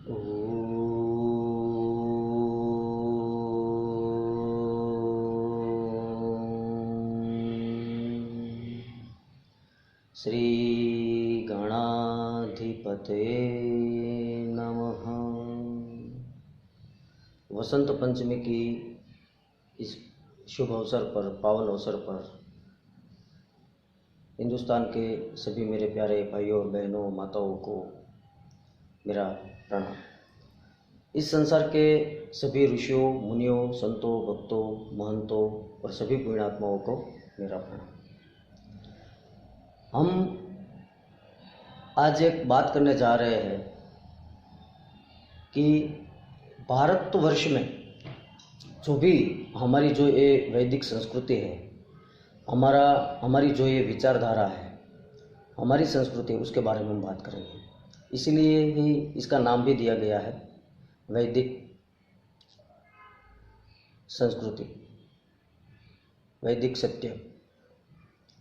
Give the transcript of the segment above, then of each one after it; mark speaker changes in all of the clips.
Speaker 1: श्री गणाधिपते नमः। वसंत पंचमी की इस शुभ अवसर पर, पावन अवसर पर हिंदुस्तान के सभी मेरे प्यारे भाइयों और बहनों, माताओं को मेरा प्रणाम। इस संसार के सभी ऋषियों, मुनियों, संतों, भक्तों, महंतों और सभी पुण्यात्माओं को मेरा प्रणाम। हम आज एक बात करने जा रहे हैं कि भारतवर्ष में जो भी हमारी जो ये वैदिक संस्कृति है, हमारी जो ये विचारधारा है, हमारी संस्कृति, उसके बारे में हम बात करेंगे। इसीलिए ही इसका नाम भी दिया गया है वैदिक संस्कृति, वैदिक सत्य,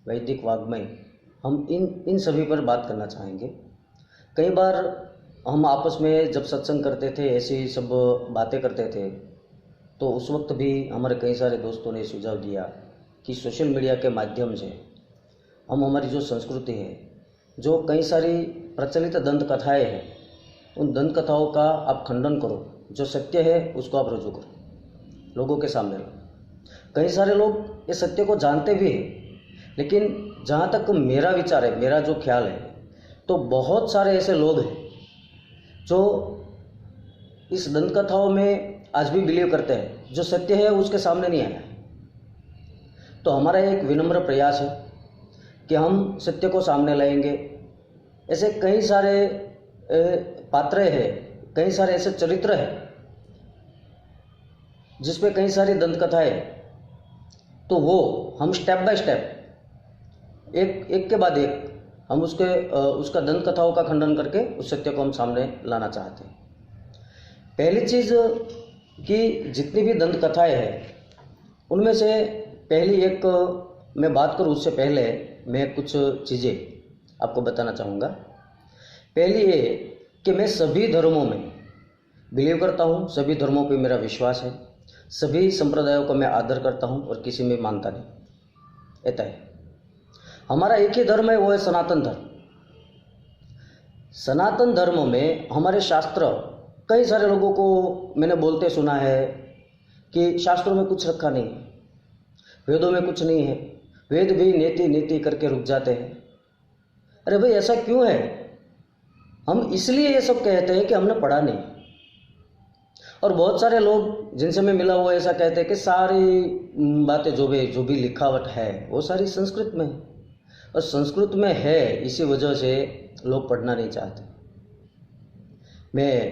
Speaker 1: वैदिक वाग्मय। हम इन सभी पर बात करना चाहेंगे। कई बार हम आपस में जब सत्संग करते थे, ऐसी सब बातें करते थे, तो उस वक्त भी हमारे कई सारे दोस्तों ने सुझाव दिया कि सोशल मीडिया के माध्यम से हम हमारी जो संस्कृति है, जो कई सारी प्रचलित दंत कथाएँ हैं, उन दंत कथाओं का आप खंडन करो, जो सत्य है उसको आप रजू करो, लोगों के सामने लो। कई सारे लोग इस सत्य को जानते भी हैं, लेकिन जहाँ तक मेरा विचार है, मेरा जो ख्याल है, तो बहुत सारे ऐसे लोग हैं जो इस दंत कथाओं में आज भी बिलीव करते हैं, जो सत्य है उसके सामने नहीं आया है। तो हमारा एक विनम्र प्रयास है कि हम सत्य को सामने लाएंगे। ऐसे कई सारे पात्र हैं, कई सारे ऐसे चरित्र हैं जिस पे कई सारी दंत कथाएं, तो वो हम स्टेप बाय स्टेप, एक के बाद एक, हम उसका दंत कथाओं का खंडन करके उस सत्य को हम सामने लाना चाहते हैं। पहली चीज़ कि जितनी भी दंत कथाएं हैं, उनमें से पहली एक मैं बात करूँ उससे पहले मैं कुछ चीज़ें आपको बताना चाहूँगा। पहली ये कि मैं सभी धर्मों में बिलीव करता हूँ, सभी धर्मों पे मेरा विश्वास है, सभी संप्रदायों को मैं आदर करता हूँ और किसी में मानता नहीं। ऐसा है, हमारा एक ही धर्म है, वो है सनातन धर्म। सनातन धर्म में हमारे शास्त्र, कई सारे लोगों को मैंने बोलते सुना है कि शास्त्रों में कुछ रखा नहीं है, वेदों में कुछ नहीं है, वेद भी नीति नीति करके रुक जाते हैं। अरे भाई, ऐसा क्यों है? हम इसलिए ये सब कहते हैं कि हमने पढ़ा नहीं। और बहुत सारे लोग जिनसे मैं मिला हुआ ऐसा कहते हैं कि सारी बातें जो भी लिखावट है वो सारी संस्कृत में है, और संस्कृत में है, इसी वजह से लोग पढ़ना नहीं चाहते। मैं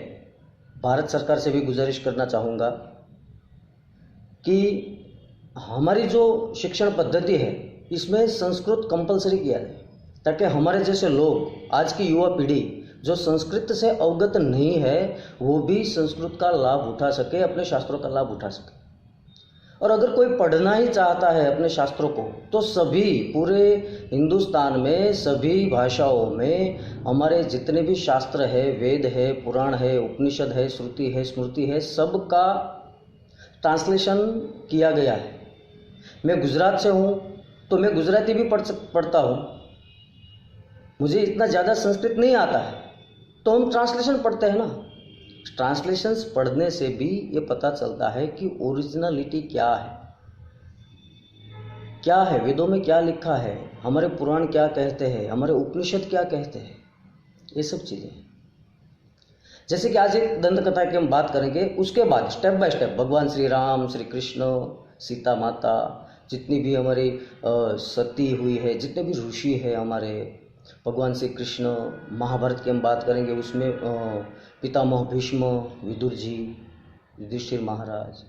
Speaker 1: भारत सरकार से भी गुजारिश करना चाहूँगा कि हमारी जो शिक्षण पद्धति है, इसमें संस्कृत कंपलसरी किया जाए, ताकि हमारे जैसे लोग, आज की युवा पीढ़ी जो संस्कृत से अवगत नहीं है, वो भी संस्कृत का लाभ उठा सके, अपने शास्त्रों का लाभ उठा सके। और अगर कोई पढ़ना ही चाहता है अपने शास्त्रों को, तो सभी, पूरे हिंदुस्तान में सभी भाषाओं में हमारे जितने भी शास्त्र है, वेद है, पुराण है, उपनिषद है, श्रुति है, स्मृति है, सब का ट्रांसलेशन किया गया है। मैं गुजरात से हूँ, तो मैं गुजराती भी पढ़ता हूँ। मुझे इतना ज़्यादा संस्कृत नहीं आता है, तो हम ट्रांसलेशन पढ़ते हैं ना। ट्रांसलेशंस पढ़ने से भी ये पता चलता है कि ओरिजिनलिटी क्या है, वेदों में क्या लिखा है, हमारे पुराण क्या कहते हैं, हमारे उपनिषद क्या कहते हैं, ये सब चीज़ें। जैसे कि आज एक दंत कथा की हम बात करेंगे, उसके बाद स्टेप बाय स्टेप भगवान श्री राम, श्री कृष्ण, सीता माता, जितनी भी हमारी सती हुई है, जितने भी ऋषि है हमारे, भगवान श्री कृष्ण, महाभारत की हम बात करेंगे, उसमें पितामह भीष्म, विदुर जी, युधिष्ठिर महाराज,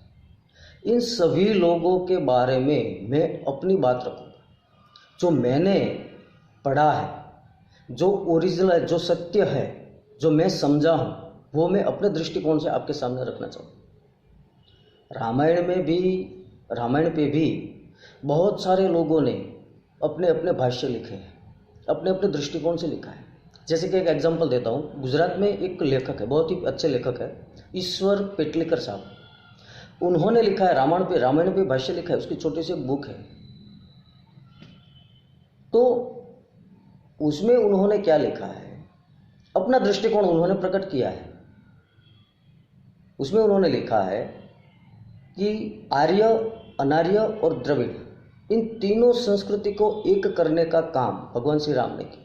Speaker 1: इन सभी लोगों के बारे में मैं अपनी बात रखूँगा। जो मैंने पढ़ा है, जो ओरिजिनल है, जो सत्य है, जो मैं समझा हूँ, वो मैं अपने दृष्टिकोण से आपके सामने रखना चाहूँगा। रामायण पे भी बहुत सारे लोगों ने अपने अपने भाष्य लिखे हैं, अपने अपने दृष्टिकोण से लिखा है। जैसे कि एक एग्जांपल देता हूँ, गुजरात में एक लेखक है, बहुत ही अच्छे लेखक है, ईश्वर पेटलीकर साहब। उन्होंने लिखा है रामायण पे भाष्य लिखा है, उसकी छोटी सी बुक है। तो उसमें उन्होंने क्या लिखा है, अपना दृष्टिकोण उन्होंने प्रकट किया है। उसमें उन्होंने लिखा है कि आर्य, अनार्य और द्रविड़, इन तीनों संस्कृति को एक करने का काम भगवान श्री राम ने किया।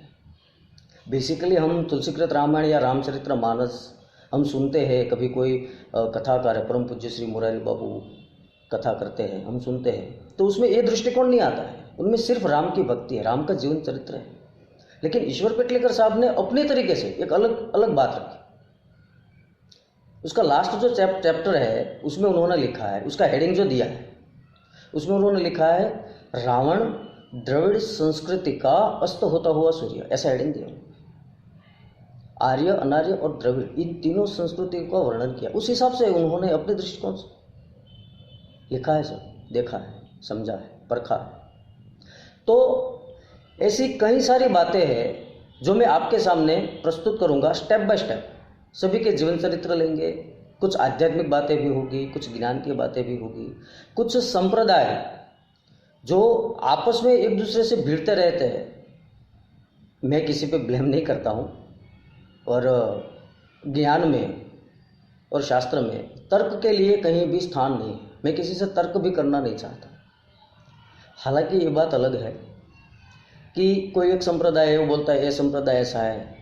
Speaker 1: बेसिकली हम तुलसीकृत रामायण या रामचरितमानस हम सुनते हैं, कभी कोई कथाकार है, परम पूज्य श्री मुरारी बाबू कथा करते हैं, हम सुनते हैं, तो उसमें ये दृष्टिकोण नहीं आता है। उनमें सिर्फ राम की भक्ति है, राम का जीवन चरित्र है। लेकिन ईश्वर पेटलीकर साहब ने अपने तरीके से एक अलग अलग बात रखी। उसका लास्ट जो चैप्टर है उसमें उन्होंने लिखा है, उसका हेडिंग जो दिया है उसमें उन्होंने लिखा है रावण द्रविड़ संस्कृति का अस्त होता हुआ सूर्य, ऐसा हेडिंग दिया। आर्य, अनार्य और द्रविड़, इन तीनों संस्कृति का वर्णन किया। उस हिसाब से उन्होंने अपने दृष्टिकोण से लिखा है, सब देखा है, समझा है, परखा है। तो ऐसी कई सारी बातें हैं जो मैं आपके सामने प्रस्तुत करूंगा, स्टेप बाय स्टेप। सभी के जीवन चरित्र लेंगे, कुछ आध्यात्मिक बातें भी होगी, कुछ ज्ञान की बातें भी होगी, कुछ संप्रदाय जो आपस में एक दूसरे से भिड़ते रहते हैं। मैं किसी पे ब्लेम नहीं करता हूँ, और ज्ञान में और शास्त्र में तर्क के लिए कहीं भी स्थान नहीं है। मैं किसी से तर्क भी करना नहीं चाहता। हालांकि ये बात अलग है कि कोई एक संप्रदाय है, वो बोलता है ये संप्रदाय ऐसा है,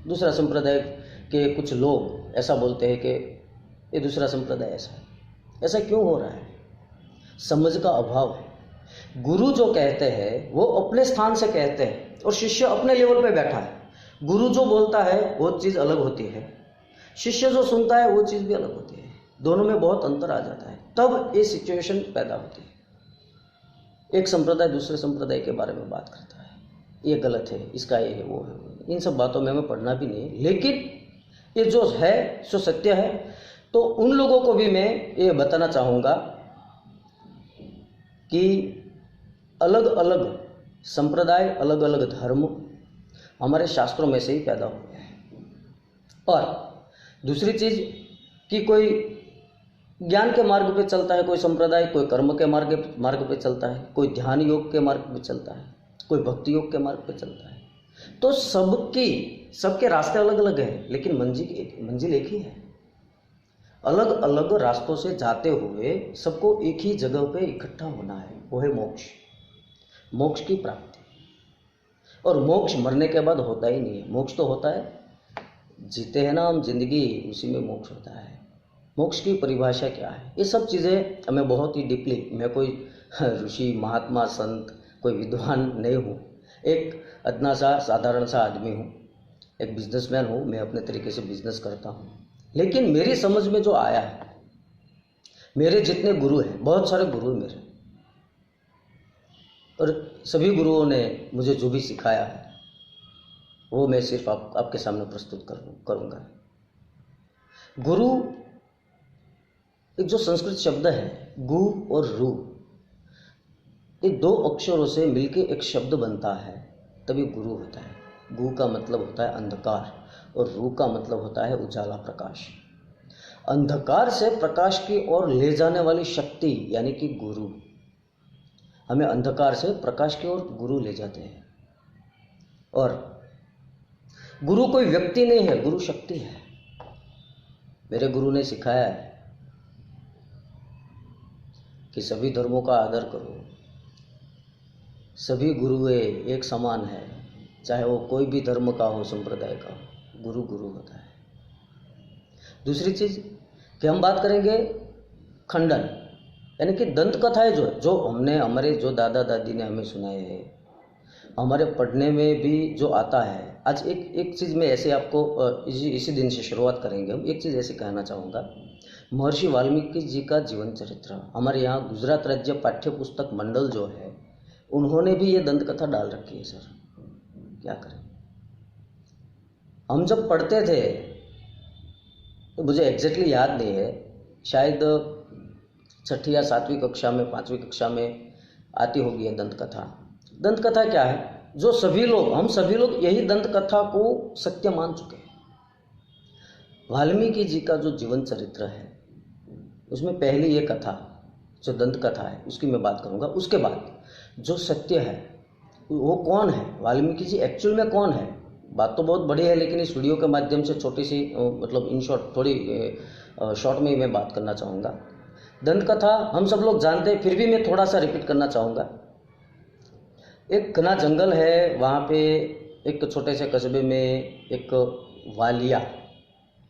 Speaker 1: दूसरा संप्रदाय के कुछ लोग ऐसा बोलते हैं कि ये दूसरा संप्रदाय ऐसा है। ऐसा क्यों हो रहा है? समझ का अभाव है। गुरु जो कहते हैं वो अपने स्थान से कहते हैं और शिष्य अपने लेवल पे बैठा है। गुरु जो बोलता है वो चीज़ अलग होती है, शिष्य जो सुनता है वो चीज़ भी अलग होती है। दोनों में बहुत अंतर आ जाता है, तब ये सिचुएशन पैदा होती है। एक संप्रदाय दूसरे संप्रदाय के बारे में बात करता है, ये गलत है, इसका ये है, वो है। इन सब बातों में हमें पढ़ना भी नहीं है, लेकिन ये जो है सो सत्य है। तो उन लोगों को भी मैं ये बताना चाहूँगा कि अलग अलग संप्रदाय, अलग अलग धर्म हमारे शास्त्रों में से ही पैदा हुए हैं। और दूसरी चीज़ कि कोई ज्ञान के मार्ग पे चलता है, कोई संप्रदाय, कोई कर्म के मार्ग पे चलता है, कोई ध्यान योग के मार्ग पे चलता है, कोई भक्ति योग के मार्ग पे चलता है। तो सबके रास्ते अलग अलग हैं, लेकिन मंजिल एक ही है। अलग अलग रास्तों से जाते हुए सबको एक ही जगह पे इकट्ठा होना है, वो है मोक्ष, मोक्ष की प्राप्ति। और मोक्ष मरने के बाद होता ही नहीं है। मोक्ष तो होता है, जीते हैं ना हम जिंदगी, उसी में मोक्ष होता है। मोक्ष की परिभाषा क्या है, ये सब चीज़ें हमें बहुत ही डीपली, मैं कोई ऋषि, महात्मा, संत, कोई विद्वान नहीं हूँ, एक अदना सा साधारण सा आदमी हूँ, एक बिजनेसमैन हूँ। मैं अपने तरीके से बिजनेस करता हूँ, लेकिन मेरी समझ में जो आया है, मेरे जितने गुरु हैं, बहुत सारे गुरु हैं मेरे, और सभी गुरुओं ने मुझे जो भी सिखाया है वो मैं सिर्फ आपके सामने प्रस्तुत करूँगा। गुरु एक जो संस्कृत शब्द है, गु और रू, ये दो अक्षरों से मिलके एक शब्द बनता है, तभी गुरु होता है। गु का मतलब होता है अंधकार और रू का मतलब होता है उजाला, प्रकाश। अंधकार से प्रकाश की ओर ले जाने वाली शक्ति यानी कि गुरु, हमें अंधकार से प्रकाश की ओर गुरु ले जाते हैं। और गुरु कोई व्यक्ति नहीं है, गुरु शक्ति है। मेरे गुरु ने सिखाया है कि सभी धर्मों का आदर करो, सभी गुरु एक समान है, चाहे वो कोई भी धर्म का हो, संप्रदाय का हो, गुरु गुरु होता है। दूसरी चीज़ कि हम बात करेंगे खंडन, यानी कि दंत कथाएं जो हमने, हमारे जो दादा दादी ने हमें सुनाए हैं, हमारे पढ़ने में भी जो आता है। आज एक चीज़ में ऐसे आपको इसी दिन से शुरुआत करेंगे हम। एक चीज़ ऐसे कहना चाहूँगा, महर्षि वाल्मीकि जी का जीवन चरित्र हमारे यहाँ गुजरात राज्य पाठ्य पुस्तक मंडल जो है, उन्होंने भी ये दंत कथा डाल रखी है। सर क्या करें, हम जब पढ़ते थे तो मुझे एग्जैक्टली याद नहीं है, शायद 6ठी या 7वीं कक्षा में, 5वीं कक्षा में आती होगी ये दंत कथा। दंत कथा क्या है जो सभी लोग, हम सभी लोग यही दंत कथा को सत्य मान चुके हैं। वाल्मीकि जी का जो जीवन चरित्र है उसमें पहली ये कथा जो दंत कथा है उसकी मैं बात करूंगा। उसके बाद जो सत्य है वो कौन है, वाल्मीकि जी एक्चुअल में कौन है। बात तो बहुत बड़ी है, लेकिन इस वीडियो के माध्यम से छोटी सी मतलब इन शॉर्ट, थोड़ी शॉर्ट में ही मैं बात करना चाहूँगा। दंत कथा हम सब लोग जानते हैं, फिर भी मैं थोड़ा सा रिपीट करना चाहूँगा। एक घना जंगल है, वहाँ पे एक छोटे से कस्बे में एक वालिया,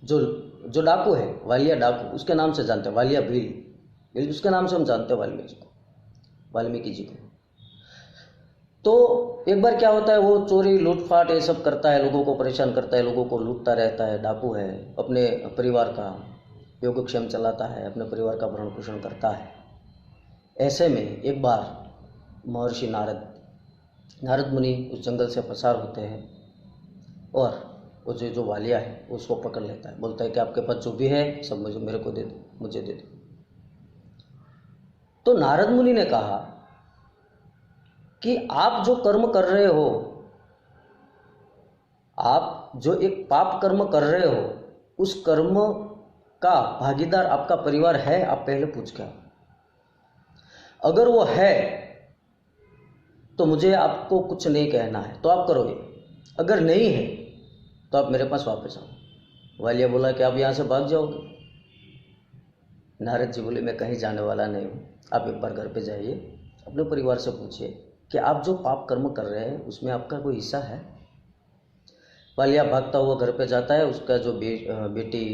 Speaker 1: जो जो डाकू है, वालिया डाकू उसके नाम से जानते हैं, वालिया भील उसके नाम से हम जानते हैं वाल्मीकि जी को। तो एक बार क्या होता है, वो चोरी लूटपाट ये सब करता है, लोगों को परेशान करता है, लोगों को लूटता रहता है, डाकू है, अपने परिवार का योगक्षेम चलाता है, अपने परिवार का भरण पोषण करता है। ऐसे में एक बार महर्षि नारद मुनि उस जंगल से पसार होते हैं और वो जो वालिया है उसको पकड़ लेता है, बोलता है कि आपके पास जो भी है सब मुझे मेरे को दे दो, मुझे दे दो। तो नारद मुनि ने कहा कि आप जो कर्म कर रहे हो, आप जो एक पाप कर्म कर रहे हो, उस कर्म का भागीदार आपका परिवार है, आप पहले पूछ के आओ। अगर वो है तो मुझे आपको कुछ नहीं कहना है, तो आप करोगे। अगर नहीं है तो आप मेरे पास वापस आओ। वालिया बोला कि आप यहाँ से भाग जाओगे। नारद जी बोले मैं कहीं जाने वाला नहीं हूँ, आप एक बार घर पे जाइए, अपने परिवार से पूछिए कि आप जो पाप कर्म कर रहे हैं उसमें आपका कोई हिस्सा है। वालिया भागता हुआ घर पे जाता है, उसका जो बेटी,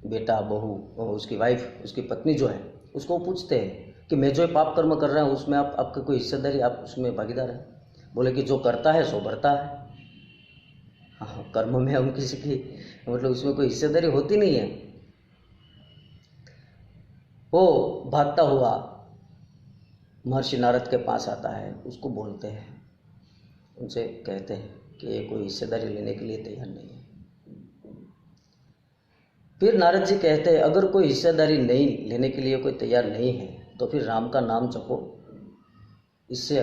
Speaker 1: बेटा, बहू, उसकी वाइफ, उसकी पत्नी जो है, उसको पूछते हैं कि मैं जो पाप कर्म कर रहा हूँ उसमें आपका कोई हिस्सेदारी, आप उसमें भागीदार है। बोले कि जो करता है सो भरता है। हाँ, कर्म में हम किसी की मतलब उसमें कोई हिस्सेदारी होती नहीं है। वो भागता हुआ महर्षि नारद के पास आता है, उसको बोलते हैं, उनसे कहते हैं कि ये कोई हिस्सेदारी लेने के लिए तैयार नहीं है। फिर नारद जी कहते हैं अगर कोई हिस्सेदारी नहीं लेने के लिए कोई तैयार नहीं है तो फिर राम का नाम जपो, इससे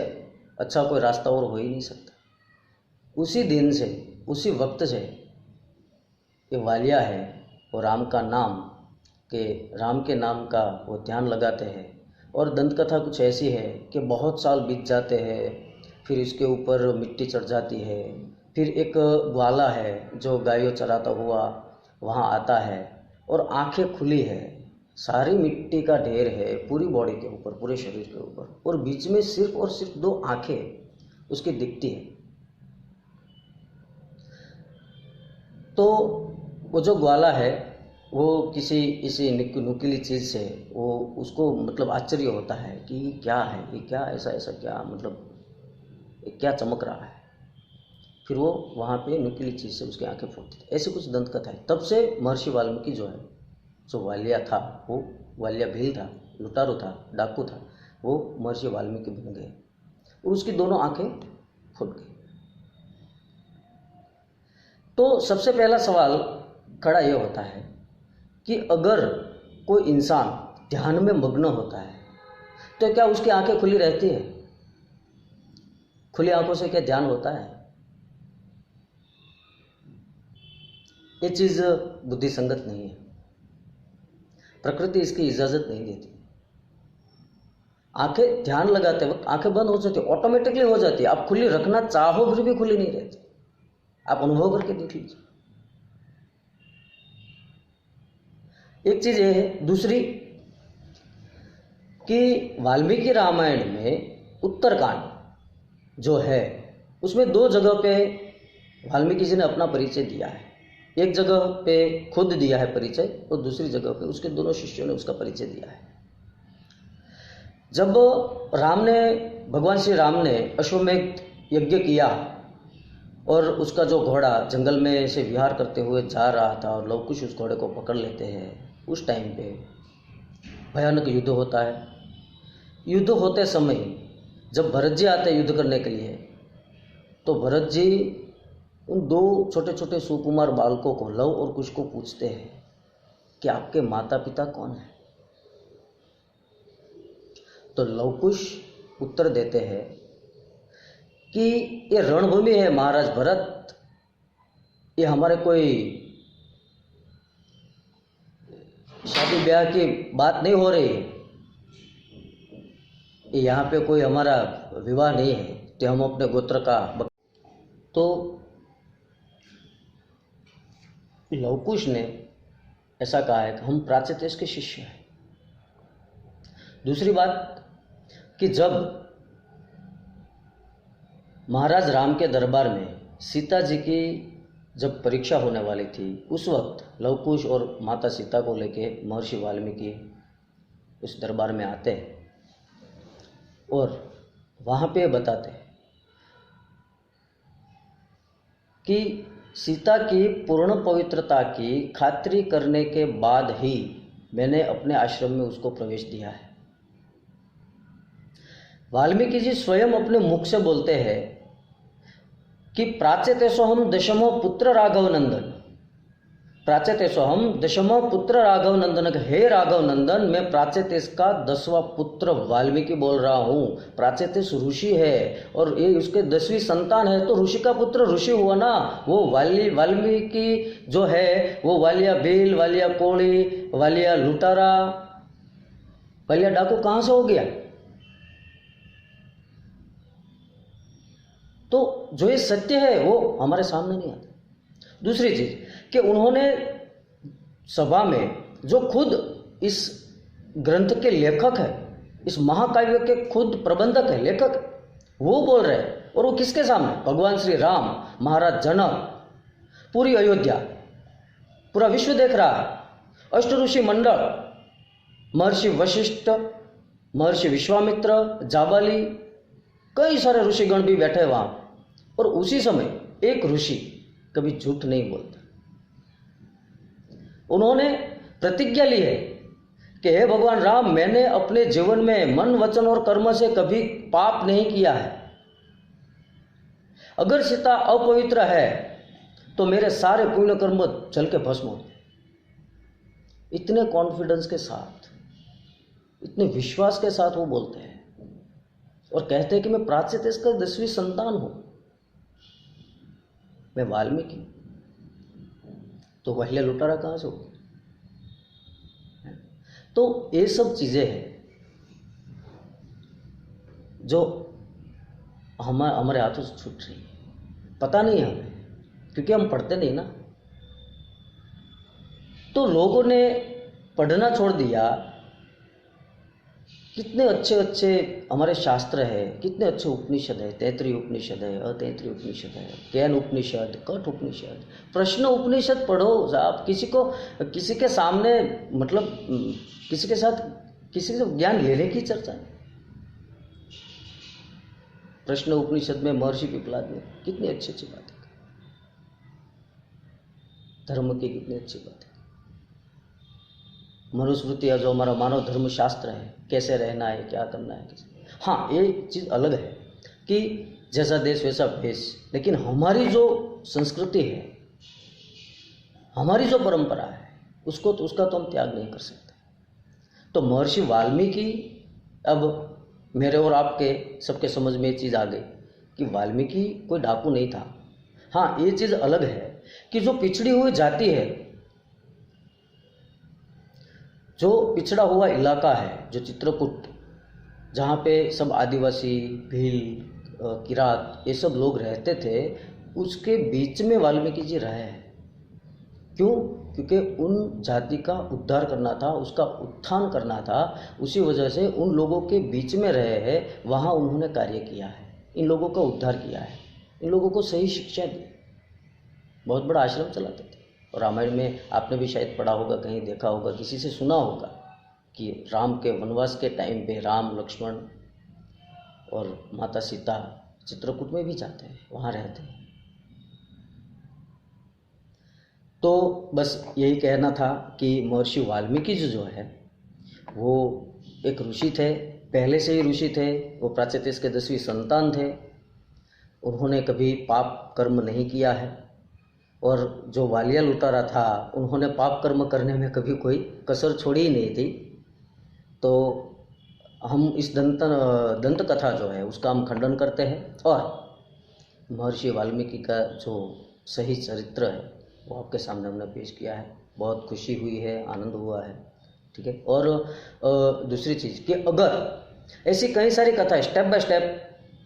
Speaker 1: अच्छा कोई रास्ता और हो ही नहीं सकता। उसी दिन से, उसी वक्त से ये वालिया है वो राम का नाम के, राम के नाम का वो ध्यान लगाते हैं। और दंत कथा कुछ ऐसी है कि बहुत साल बीत जाते हैं, फिर इसके ऊपर मिट्टी चढ़ जाती है, फिर एक ग्वाला है जो गायों चराता हुआ वहाँ आता है और आंखें खुली है, सारी मिट्टी का ढेर है पूरी बॉडी के ऊपर, पूरे शरीर के ऊपर, और बीच में सिर्फ और सिर्फ दो आंखें उसकी दिखती है। तो वो जो ग्वाला है वो किसी इसी नुकीली चीज़ से वो उसको मतलब आश्चर्य होता है कि ये क्या है, ये क्या ऐसा ऐसा क्या, मतलब ये क्या चमक रहा है। फिर वो वहाँ पे नुकीली चीज़ से उसकी आंखें फोड़ती थी। ऐसी कुछ दंत कथा है। तब से महर्षि वाल्मीकि जो है, जो वालिया था, वो वालिया भील था, लुटारू था, डाकू था, वो महर्षि वाल्मीकि बन गए और उसकी दोनों आंखें फूट गई। तो सबसे पहला सवाल खड़ा ये होता है कि अगर कोई इंसान ध्यान में मग्न होता है तो क्या उसकी आंखें खुली रहती है? खुली आंखों से क्या ध्यान होता है? ये चीज़ बुद्धि संगत नहीं है, प्रकृति इसकी इजाज़त नहीं देती। आंखें ध्यान लगाते वक्त आंखें बंद हो जाती, ऑटोमेटिकली हो जाती है। आप खुली रखना चाहो फिर भी खुली नहीं रहती, आप अनुभव करके देख लीजिए। एक चीज़ ये है। दूसरी कि वाल्मीकि रामायण में उत्तरकांड जो है उसमें दो जगह पे वाल्मीकि जी ने अपना परिचय दिया है। एक जगह पे खुद दिया है परिचय और दूसरी जगह पे उसके दोनों शिष्यों ने उसका परिचय दिया है। जब भगवान श्री राम ने अश्वमेध यज्ञ किया और उसका जो घोड़ा जंगल में से विहार करते हुए जा रहा था और लव कुश उस घोड़े को पकड़ लेते हैं, उस टाइम पे भयानक युद्ध होता है। युद्ध होते समय जब भरत जी आते हैं युद्ध करने के लिए, तो भरत जी उन दो छोटे छोटे सुकुमार बालकों को, लव और कुश को, पूछते हैं कि आपके माता पिता कौन है। तो लव कुश उत्तर देते हैं कि ये रणभूमि है महाराज भरत, ये हमारे कोई शादी ब्याह की बात नहीं हो रही है, ये यहाँ पे कोई हमारा विवाह नहीं है कि हम अपने गोत्र का। तो लवकुश ने ऐसा कहा है कि हम प्राचेतस के शिष्य हैं। दूसरी बात कि जब महाराज राम के दरबार में सीता जी की जब परीक्षा होने वाली थी, उस वक्त लवकुश और माता सीता को लेके महर्षि वाल्मीकि उस दरबार में आते हैं और वहाँ पे बताते हैं कि सीता की पूर्ण पवित्रता की खातिरी करने के बाद ही मैंने अपने आश्रम में उसको प्रवेश दिया है। वाल्मीकि जी स्वयं अपने मुख से बोलते हैं कि प्राचेतेशोहम दशमो पुत्र राघव नंदन, प्राचेतेशोहम दशमो पुत्र राघव नंदन, हे राघव नंदन, मैं प्राचेतेश का 10वां पुत्र वाल्मीकि बोल रहा हूँ। प्राचेतेश ऋषि है और ये उसके 10वीं संतान है, तो ऋषि का पुत्र ऋषि हुआ ना। वो वाल्मीकि जो है वो वालिया भील, वालिया कोली, वालिया लुटारा, वालिया डाकू कहाँ से हो गया? तो जो ये सत्य है वो हमारे सामने नहीं आता। दूसरी चीज कि उन्होंने सभा में जो खुद इस ग्रंथ के लेखक है, इस महाकाव्य के खुद प्रबंधक है, लेखक, वो बोल रहे हैं। और वो किसके सामने? भगवान श्री राम, महाराज जनक, पूरी अयोध्या, पूरा विश्व देख रहा है, अष्ट ऋषि मंडल, महर्षि वशिष्ठ, महर्षि विश्वामित्र, जाबाली, कई सारे ऋषिगण भी बैठे वहां। और उसी समय एक ऋषि कभी झूठ नहीं बोलता। उन्होंने प्रतिज्ञा ली है कि हे भगवान राम, मैंने अपने जीवन में मन, वचन और कर्म से कभी पाप नहीं किया है। अगर सीता अपवित्र है तो मेरे सारे पुण्य कर्म जल के भस्म होते। इतने कॉन्फिडेंस के साथ, इतने विश्वास के साथ वो बोलते हैं और कहते हैं कि मैं प्राचेतेश का 10वीं संतान हूं, मैं वाल्मीकि। तो वालिया लुटारा कहां से हो? तो ये सब चीजें हैं जो हमारे हाथों से छूट रही है, पता नहीं है हमें, क्योंकि हम पढ़ते नहीं ना। तो लोगों ने पढ़ना छोड़ दिया। कितने अच्छे अच्छे हमारे शास्त्र है, कितने अच्छे उपनिषद है, तैतृय उपनिषद है, अतैतृय उपनिषद है, कैन उपनिषद, कठ उपनिषद, प्रश्न उपनिषद पढ़ो। आप किसी के सामने, मतलब किसी के साथ किसी से ज्ञान लेने की चर्चा है। प्रश्न उपनिषद में महर्षि पिपलाद ने कितनी अच्छी अच्छी बातें, धर्म की कितनी अच्छी बातें। मनुस्मृति जो हमारा मानव धर्म शास्त्र है, कैसे रहना है, क्या करना है, कैसे। हाँ, ये चीज़ अलग है कि जैसा देश वैसा भेष, लेकिन हमारी जो संस्कृति है, हमारी जो परंपरा है, उसका तो हम त्याग नहीं कर सकते। तो महर्षि वाल्मीकि, अब मेरे और आपके सबके समझ में ये चीज़ आ गई कि वाल्मीकि कोई डाकू नहीं था। हाँ, ये चीज़ अलग है कि जो पिछड़ी हुई जाति है, जो पिछड़ा हुआ इलाका है, जो चित्रकूट, जहाँ पे सब आदिवासी, भील, किरात, ये सब लोग रहते थे, उसके बीच में वाल्मीकि जी रहे हैं। क्यों? क्योंकि उन जाति का उद्धार करना था, उसका उत्थान करना था। उसी वजह से उन लोगों के बीच में रहे हैं, वहाँ उन्होंने कार्य किया है, इन लोगों का उद्धार किया है, इन लोगों को सही शिक्षा दी। बहुत बड़ा आश्रम चलाते थे। और रामायण में आपने भी शायद पढ़ा होगा, कहीं देखा होगा, किसी से सुना होगा कि राम के वनवास के टाइम पे राम, लक्ष्मण और माता सीता चित्रकूट में भी जाते हैं, वहाँ रहते हैं। तो बस यही कहना था कि महर्षि वाल्मीकि जो है वो एक ऋषि थे, पहले से ही ऋषि थे। वो प्राचेतेश के 10वीं संतान थे। उन्होंने कभी पाप कर्म नहीं किया है। और जो वालिया लुटारा था, उन्होंने पाप कर्म करने में कभी कोई कसर छोड़ी ही नहीं थी। तो हम इस दंत कथा जो है उसका हम खंडन करते हैं और महर्षि वाल्मीकि का जो सही चरित्र है वो आपके सामने हमने पेश किया है। बहुत खुशी हुई है, आनंद हुआ है, ठीक है। और दूसरी चीज़ कि अगर ऐसी कई सारी कथाएं स्टेप बाय स्टेप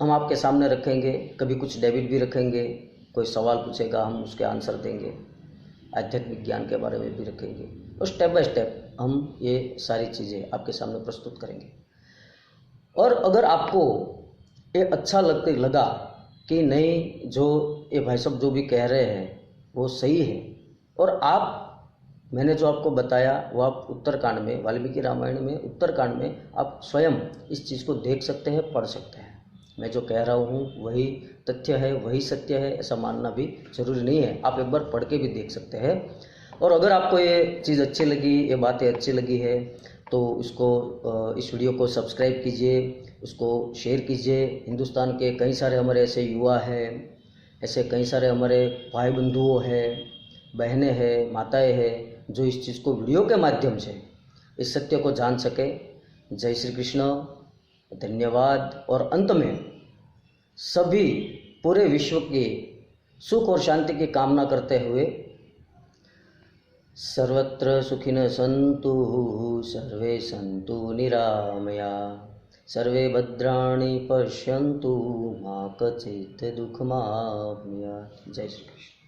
Speaker 1: हम आपके सामने रखेंगे, कभी कुछ डेबिट भी रखेंगे, कोई सवाल पूछेगा हम उसके आंसर देंगे, आध्यात्मिक ज्ञान के बारे में भी रखेंगे, और स्टेप बाय स्टेप हम ये सारी चीज़ें आपके सामने प्रस्तुत करेंगे। और अगर आपको ये अच्छा लगा कि नहीं, जो ये भाई साहब जो भी कह रहे हैं वो सही है, और मैंने जो आपको बताया वो आप उत्तरकांड में, वाल्मीकि रामायण में उत्तरकांड में आप स्वयं इस चीज़ को देख सकते हैं, पढ़ सकते हैं। मैं जो कह रहा हूँ वही तथ्य है, वही सत्य है, ऐसा मानना भी जरूरी नहीं है। आप एक बार पढ़ के भी देख सकते हैं। और अगर आपको ये चीज़ अच्छी लगी, ये बातें अच्छी लगी है, तो इस वीडियो को सब्सक्राइब कीजिए, उसको शेयर कीजिए। हिंदुस्तान के कई सारे हमारे ऐसे युवा हैं, ऐसे कई सारे हमारे भाई बंधुओं हैं, बहनें हैं, माताएं हैं, जो इस चीज़ को वीडियो के माध्यम से इस सत्य को जान सके। जय श्री कृष्ण, धन्यवाद। और अंत में सभी पूरे विश्व की सुख और शांति की कामना करते हुए, सर्वत्र सुखिनः सन्तु सर्वे सन्तु निरामया, सर्वे भद्राणि पश्यन्तु मा कचित् दुःखमाप्नुयात्। जय श्री कृष्ण।